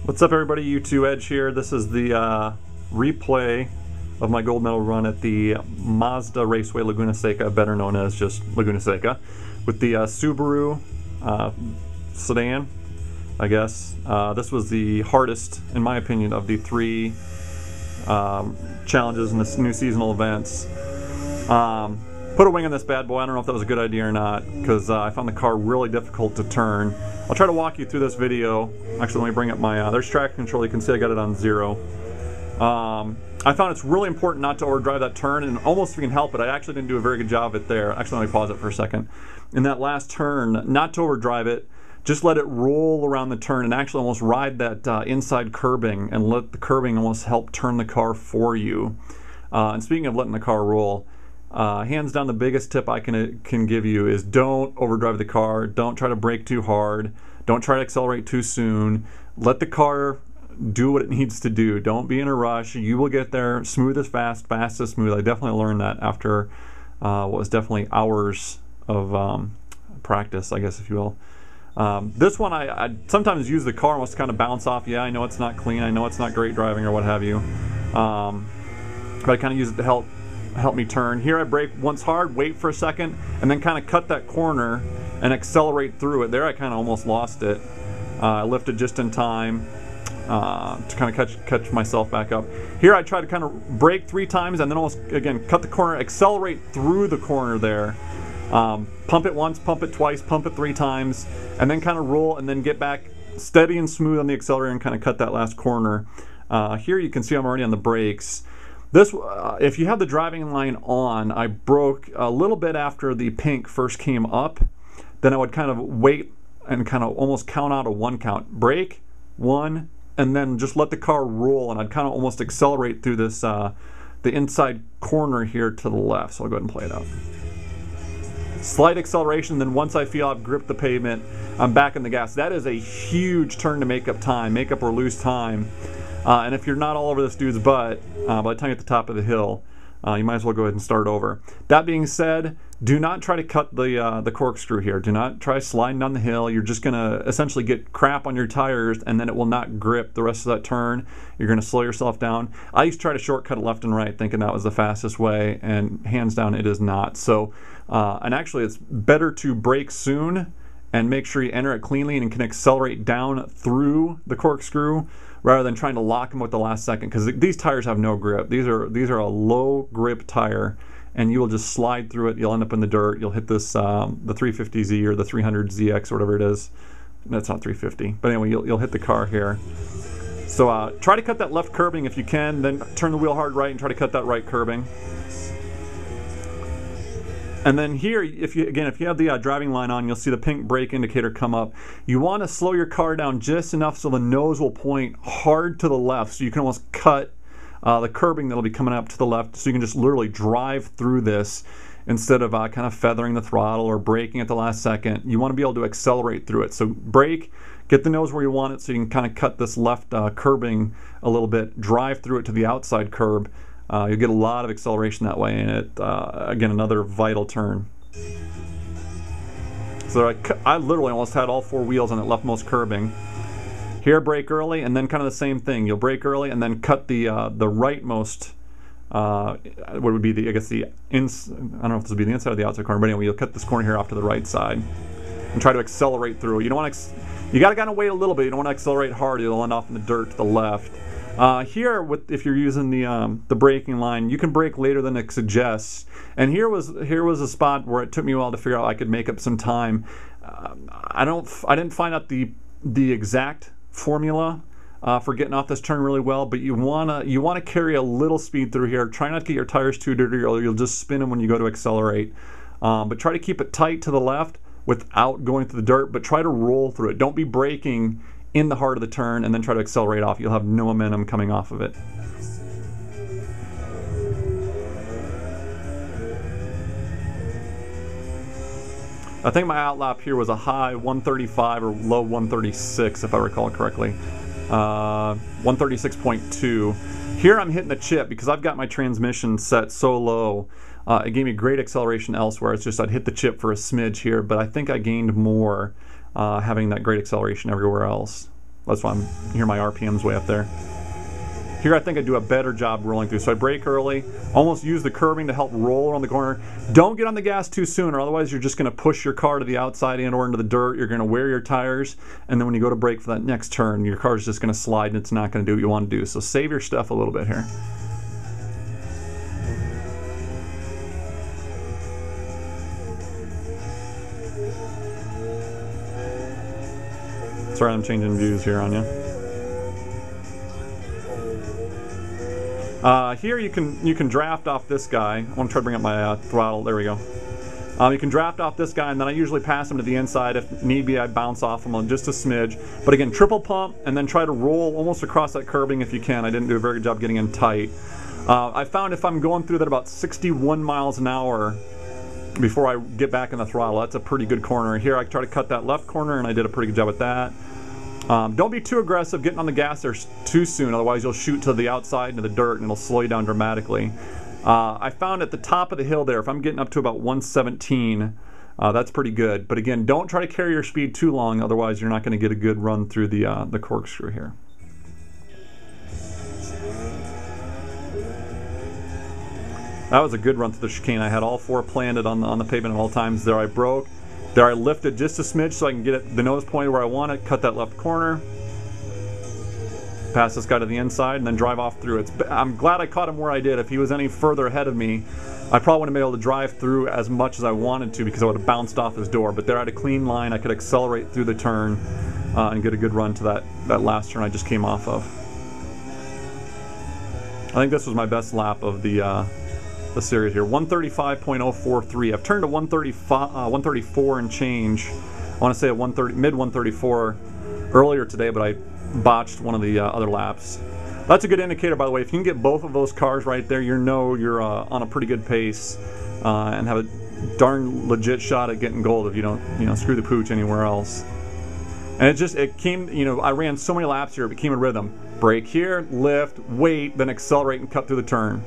What's up everybody, U2 Edge here. This is the replay of my gold medal run at the Mazda Raceway Laguna Seca, better known as just Laguna Seca, with the Subaru Sedan, I guess. This was the hardest, in my opinion, of the three challenges in this new seasonal events. Put a wing on this bad boy. I don't know if that was a good idea or not, because I found the car really difficult to turn. I'll try to walk you through this video. Actually, let me bring up my, there's traction control. You can see I got it on 0. I found it's really important not to overdrive that turn, and almost if you can help it, I actually didn't do a very good job of it there. Actually, let me pause it for a second. In that last turn, not to overdrive it, just let it roll around the turn and actually almost ride that inside curbing and let the curbing almost help turn the car for you. And speaking of letting the car roll, hands down the biggest tip I can give you is don't overdrive the car. Don't try to brake too hard. Don't try to accelerate too soon. Let the car do what it needs to do. Don't be in a rush. You will get there. Smooth is fast, fast is smooth. I definitely learned that after what was definitely hours of practice, I guess, if you will. This one I sometimes use the car almost to kind of bounce off. Yeah, I know it's not clean. I know it's not great driving or what have you. But I kind of use it to help me turn. Here I brake once hard, wait for a second, and then kind of cut that corner and accelerate through it. There I kind of almost lost it. I lifted just in time to kind of catch myself back up. Here I try to kind of brake 3 times and then almost, again, cut the corner, accelerate through the corner there. Pump it once, pump it twice, pump it 3 times, and then kind of roll and then get back steady and smooth on the accelerator and kind of cut that last corner. Here you can see I'm already on the brakes. This, if you have the driving line on, I broke a little bit after the pink first came up. Then I would kind of wait and kind of almost count out a 1 count. Brake, 1, and then just let the car roll, and I'd kind of almost accelerate through this, the inside corner here to the left. So I'll go ahead and play it out. Slight acceleration, then once I feel I've gripped the pavement, I'm back in the gas. That is a huge turn to make up time, make up or lose time. And if you're not all over this dude's butt, by the time you're at the top of the hill, you might as well go ahead and start over. That being said, do not try to cut the corkscrew here. Do not try sliding down the hill. You're just going to essentially get crap on your tires, and then it will not grip the rest of that turn. You're going to slow yourself down. I used to try to shortcut it left and right, thinking that was the fastest way, and hands down it is not. So, and actually it's better to brake soon and make sure you enter it cleanly and can accelerate down through the corkscrew rather than trying to lock them with the last second, because these tires have no grip. These are a low grip tire, and you will just slide through it. You'll end up in the dirt. You'll hit this the 350Z or the 300ZX or whatever it is. That's not 350, but anyway, you'll hit the car here. So try to cut that left curbing if you can, then turn the wheel hard right and try to cut that right curbing. And then here, if you have the driving line on, you'll see the pink brake indicator come up. You want to slow your car down just enough so the nose will point hard to the left, so you can almost cut the curbing that'll be coming up to the left, so you can just literally drive through this instead of kind of feathering the throttle or braking at the last second. You want to be able to accelerate through it. So brake, get the nose where you want it so you can kind of cut this left curbing a little bit, drive through it to the outside curb. You'll get a lot of acceleration that way, and it, again, another vital turn. So I literally almost had all 4 wheels on that leftmost curbing. Here, brake early, and then kind of the same thing. You'll brake early, and then cut the rightmost. What would be the? I guess the I don't know if this would be the inside or the outside corner, but anyway, you'll cut this corner here off to the right side, and try to accelerate through. You don't want to. You got to kind of wait a little bit. You don't want to accelerate hard. You'll end off in the dirt to the left. Here, if you're using the braking line, you can brake later than it suggests. And here was a spot where it took me a while to figure out I could make up some time. I didn't find out the exact formula for getting off this turn really well, but you wanna carry a little speed through here. Try not to get your tires too dirty, or you'll just spin them when you go to accelerate. But try to keep it tight to the left without going through the dirt. But try to roll through it. Don't be braking in the heart of the turn and then try to accelerate off. You'll have no momentum coming off of it. I think my outlap here was a high 135 or low 136 if I recall correctly. 136.2. Here I'm hitting the chip because I've got my transmission set so low. It gave me great acceleration elsewhere. It's just I'd hit the chip for a smidge here, but I think I gained more having that great acceleration everywhere else. That's why you hear my RPMs way up there. Here I think I do a better job rolling through. So I brake early, almost use the curbing to help roll around the corner. Don't get on the gas too soon, or otherwise you're just going to push your car to the outside and or into the dirt. You're going to wear your tires, and then when you go to brake for that next turn, your car's just going to slide and it's not going to do what you want to do. So save your stuff a little bit here. Sorry, I'm changing views here on you. Here you can draft off this guy. I want to try to bring up my throttle. There we go. You can draft off this guy, and then I usually pass him to the inside. If need be, I bounce off him on just a smidge. But again, triple pump, and then try to roll almost across that curbing if you can. I didn't do a very good job getting in tight. I found if I'm going through that about 61 miles an hour before I get back in the throttle, that's a pretty good corner. Here I try to cut that left corner, and I did a pretty good job at that. Don't be too aggressive getting on the gas there too soon, otherwise you'll shoot to the outside into the dirt and it'll slow you down dramatically. I found at the top of the hill there, if I'm getting up to about 117, that's pretty good. But again, don't try to carry your speed too long, otherwise you're not going to get a good run through the corkscrew here. That was a good run through the chicane. I had all four planted on the pavement at all times. There I broke. There I lifted just a smidge so I can get it the nose point where I want it, cut that left corner, pass this guy to the inside, and then drive off through. I'm glad I caught him where I did. If he was any further ahead of me, I probably wouldn't have been able to drive through as much as I wanted to because I would have bounced off his door. But there I had a clean line. I could accelerate through the turn and get a good run to that last turn I just came off of. I think this was my best lap of the series here. 135.043. I've turned to 134 and change. I want to say at mid 134 earlier today, but I botched one of the other laps. That's a good indicator, by the way. If you can get both of those cars right there, you know you're on a pretty good pace and have a darn legit shot at getting gold if you don't, screw the pooch anywhere else. And it came, I ran so many laps here, it became a rhythm. Brake here, lift, wait, then accelerate and cut through the turn.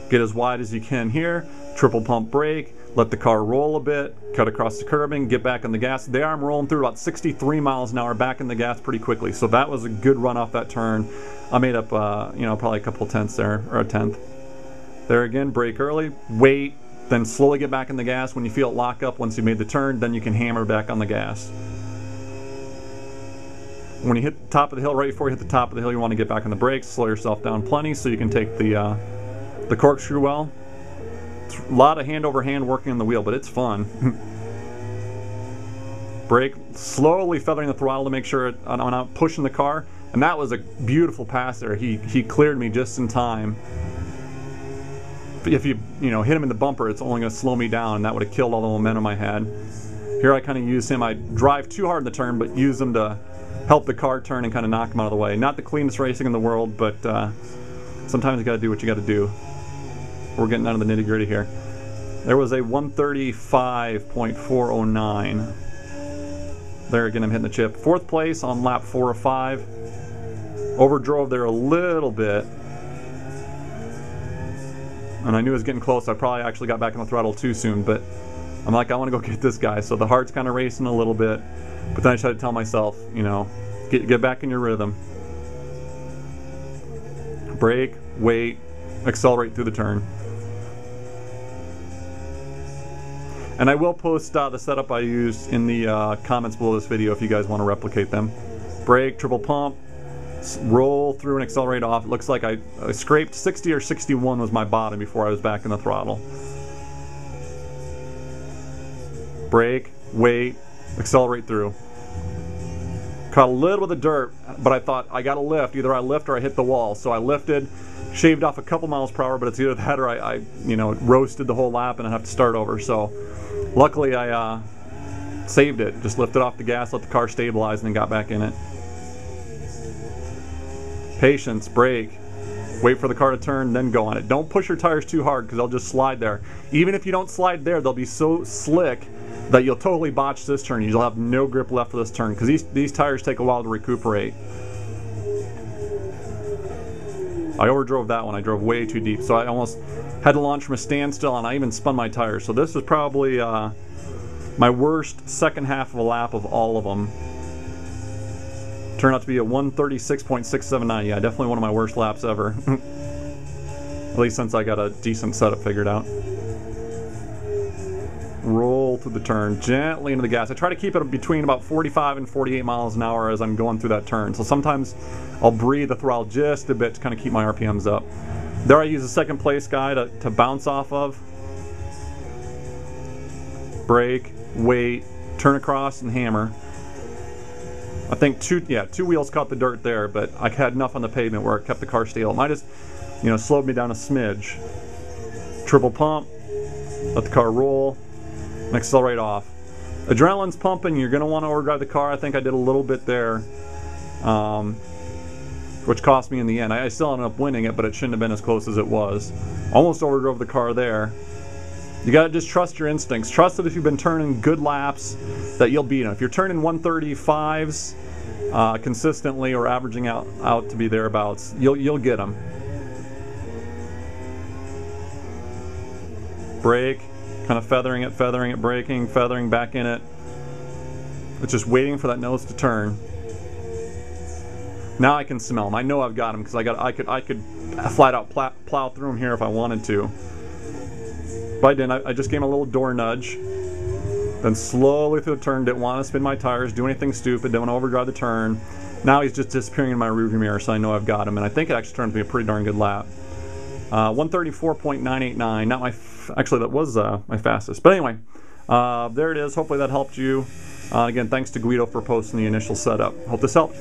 Get as wide as you can here, triple pump brake, let the car roll a bit, cut across the curbing, get back on the gas. There I'm rolling through about 63 miles an hour back in the gas pretty quickly. So that was a good run off that turn. I made up, probably a couple tenths there, or a tenth. There again, brake early, wait, then slowly get back in the gas. When you feel it lock up once you made the turn, then you can hammer back on the gas. When you hit the top of the hill, right before you hit the top of the hill, you want to get back on the brakes, slow yourself down plenty so you can take the corkscrew well. It's a lot of hand over hand working on the wheel, but it's fun. Brake, slowly feathering the throttle to make sure I'm not pushing the car, and that was a beautiful pass there. He cleared me just in time. If you hit him in the bumper, it's only going to slow me down, and that would have killed all the momentum I had. Here I kind of used him. I drive too hard in the turn, but use him to help the car turn and kind of knock him out of the way. Not the cleanest racing in the world, but sometimes you got to do what you got to do. We're getting down to the nitty gritty here. There was a 135.409. There again, I'm hitting the chip. Fourth place on lap 4 of 5. Overdrove there a little bit. And I knew it was getting close. I probably actually got back on the throttle too soon, but I'm like, I want to go get this guy. So the heart's kind of racing a little bit. But then I try to tell myself, get back in your rhythm. Brake, wait, accelerate through the turn. And I will post the setup I used in the comments below this video if you guys want to replicate them. Brake, triple pump, roll through and accelerate off. It looks like I scraped 60 or 61 was my bottom before I was back in the throttle. Brake, wait, accelerate through. Caught a little bit of dirt, but I thought I got to lift. Either I lift or I hit the wall. So I lifted, shaved off a couple miles per hour, but it's either that or I roasted the whole lap and I have to start over. So luckily I saved it. Just lifted off the gas, let the car stabilize, and then got back in it. Patience, brake, wait for the car to turn, then go on it. Don't push your tires too hard because they'll just slide there. Even if you don't slide there, they'll be so slick that you'll totally botch this turn. You'll have no grip left for this turn because these tires take a while to recuperate. I overdrove that one. I drove way too deep, so I almost had to launch from a standstill, and I even spun my tires. So this is probably My worst second half of a lap of all of them turned out to be a 136.679. Yeah, definitely one of my worst laps ever. At least since I got a decent setup figured out. Roll through the turn, gently into the gas. I try to keep it between about 45 and 48 miles an hour as I'm going through that turn. So sometimes I'll breathe the throttle just a bit to kind of keep my RPMs up. There I use a second place guy to bounce off of. Brake, wait, turn across, and hammer. I think two wheels caught the dirt there, but I had enough on the pavement where it kept the car stable. It might just, slowed me down a smidge. Triple pump, let the car roll, and accelerate off. Adrenaline's pumping, you're going to want to overdrive the car. I think I did a little bit there, which cost me in the end. I still ended up winning it, but it shouldn't have been as close as it was. Almost overdrove the car there. You got to just trust your instincts. Trust that if you've been turning good laps, that you'll beat them. If you're turning 135s consistently or averaging out to be thereabouts, you'll get them. Brake, kind of feathering it, braking, feathering back in it. It's just waiting for that nose to turn. Now I can smell them. I know I've got them because I could flat out plow through them here if I wanted to. But I didn't. I just gave him a little door nudge. Then slowly through the turn, didn't want to spin my tires, do anything stupid, didn't want to overdrive the turn. Now he's just disappearing in my rearview mirror, so I know I've got him. And I think it actually turned to be a pretty darn good lap. 134.989. Not my actually that was my fastest. But anyway, there it is. Hopefully that helped you. Again, thanks to Guido for posting the initial setup. Hope this helped.